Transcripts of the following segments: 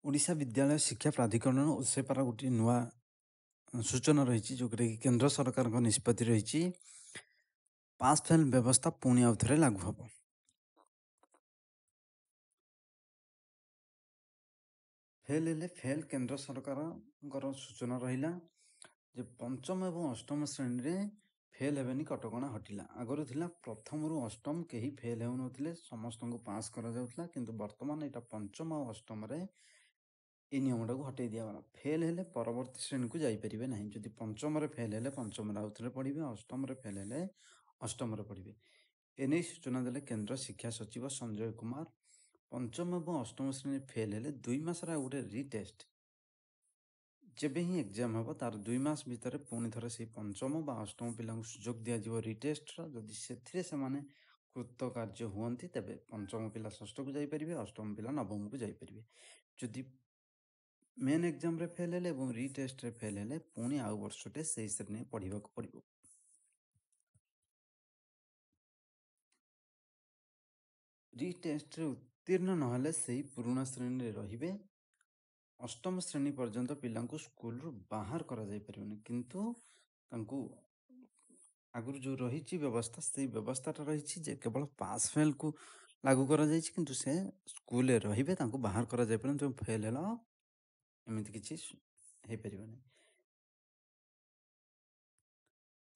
ଓଡ଼ିଶା ବିଦ୍ୟାଳୟ ଶିକ୍ଷା ପ୍ରାଧିକରଣ ଓସେପାର ଗୋଟିଏ ନୂଆ ସୂଚନା ରହିଛି ଯେଉଁଥିରେ କି କେନ୍ଦ୍ର ସରକାରଙ୍କ ନିଷ୍ପତ୍ତି ରହିଛି ପାସ୍ ଫେଲ୍ ବ୍ୟବସ୍ଥା ପୁଣି ଆଉ ଥରେ ଲାଗୁ ହେବ। ଫେଲ୍ ହେଲେ ଫେଲ୍ କେନ୍ଦ୍ର ସରକାରଙ୍କର ସୂଚନା ରହିଲା ଯେ ପଞ୍ଚମ ଏବଂ ଅଷ୍ଟମ ଶ୍ରେଣୀରେ ଫେଲ୍ ହେବେନି କଟକଣା ହଟିଲା। ଆଗରୁ ଥିଲା ପ୍ରଥମରୁ ଅଷ୍ଟମ କେହି ଫେଲ୍ ହେଉନଥିଲେ, ସମସ୍ତଙ୍କୁ ପାସ୍ କରାଯାଉଥିଲା, କିନ୍ତୁ ବର୍ତ୍ତମାନ ଏଇଟା ପଞ୍ଚମ ଆଉ ଅଷ୍ଟମରେ এই ନିୟମଟାକୁ ହଟେଇ ଦିଆଗଲା। ଫେଲ୍ ହେଲେ ପରବର୍ତ୍ତୀ ଶ୍ରେଣୀକୁ ଯାଇପାରିବେ ନାହିଁ। ଯଦି ପଞ୍ଚମରେ ଫେଲ୍ ହେଲେ ପଞ୍ଚମରେ ଆଉଥରେ ପଢ଼ିବେ, ଅଷ୍ଟମରେ ଫେଲ୍ ହେଲେ ଅଷ୍ଟମରେ ପଢ଼ିବେ। ଏନେଇ ସୂଚନା ଦେଲେ କେନ୍ଦ୍ର ଶିକ୍ଷା ସଚିବ ସଞ୍ଜୟ କୁମାର। ପଞ୍ଚମ ଏବଂ ଅଷ୍ଟମ ଶ୍ରେଣୀ ଫେଲ୍ ହେଲେ 2 ମାସର ଆଉ ଗୋଟେ ରିଟେଷ୍ଟ, ଯେବେ ହିଁ ଏକ୍ଜାମ୍ ହେବ ତାର 2 ମାସ ଭିତରେ ପୁଣି ଥରେ ସେଇ ପଞ୍ଚମ ବା ଅଷ୍ଟମ ପିଲାଙ୍କୁ ସୁଯୋଗ ଦିଆଯିବ ରିଟେଷ୍ଟର। ଯଦି ସେଥିରେ ସେମାନେ କୃତକାର୍ଯ୍ୟ ହୁଅନ୍ତି ତେବେ ପଞ୍ଚମ ପିଲା ଷଷ୍ଠକୁ ଯାଇପାରିବେ, ଅଷ୍ଟମ ପିଲା ନବମକୁ ଯାଇପାରିବେ। ଯଦି ମେନ୍ ଏକ୍ଜାମ୍ରେ ଫେଲ୍ ହେଲେ ଏବଂ ରିଟେଷ୍ଟରେ ଫେଲ୍ ହେଲେ ପୁଣି ଆଉ ବର୍ଷଟେ ସେଇ ଶ୍ରେଣୀ ପଢ଼ିବାକୁ ପଡ଼ିବ। ରିଟେଷ୍ଟରେ ଉତ୍ତୀର୍ଣ୍ଣ ନହେଲେ ସେଇ ପୁରୁଣା ଶ୍ରେଣୀରେ ରହିବେ। ଅଷ୍ଟମ ଶ୍ରେଣୀ ପର୍ଯ୍ୟନ୍ତ ପିଲାଙ୍କୁ ସ୍କୁଲରୁ ବାହାର କରାଯାଇପାରିବନି, କିନ୍ତୁ ତାଙ୍କୁ ଆଗରୁ ଯେଉଁ ରହିଛି ବ୍ୟବସ୍ଥା, ସେଇ ବ୍ୟବସ୍ଥାଟା ରହିଛି ଯେ କେବଳ ପାସ୍ ଫେଲ୍କୁ ଲାଗୁ କରାଯାଇଛି, କିନ୍ତୁ ସେ ସ୍କୁଲରେ ରହିବେ, ତାଙ୍କୁ ବାହାର କରାଯାଇପାରିବନି। ତେଣୁ ଫେଲ୍ ହେଲ ଏମିତି କିଛି ହେଇପାରିବ ନାହିଁ।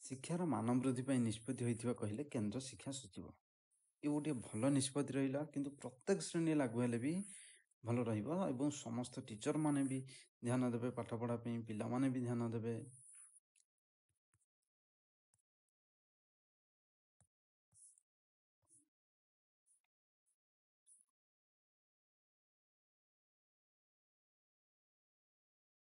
ଶିକ୍ଷାର ମାନ ବୃଦ୍ଧି ପାଇଁ ନିଷ୍ପତ୍ତି ହୋଇଥିବା କହିଲେ କେନ୍ଦ୍ର ଶିକ୍ଷା ସଚିବ। ଏ ଗୋଟିଏ ଭଲ ନିଷ୍ପତ୍ତି ରହିଲା, କିନ୍ତୁ ପ୍ରତ୍ୟେକ ଶ୍ରେଣୀରେ ଲାଗୁ ହେଲେ ବି ଭଲ ରହିବ ଏବଂ ସମସ୍ତ ଟିଚରମାନେ ବି ଧ୍ୟାନ ଦେବେ ପାଠ ପଢ଼ା ପାଇଁ, ପିଲାମାନେ ବି ଧ୍ୟାନ ଦେବେ।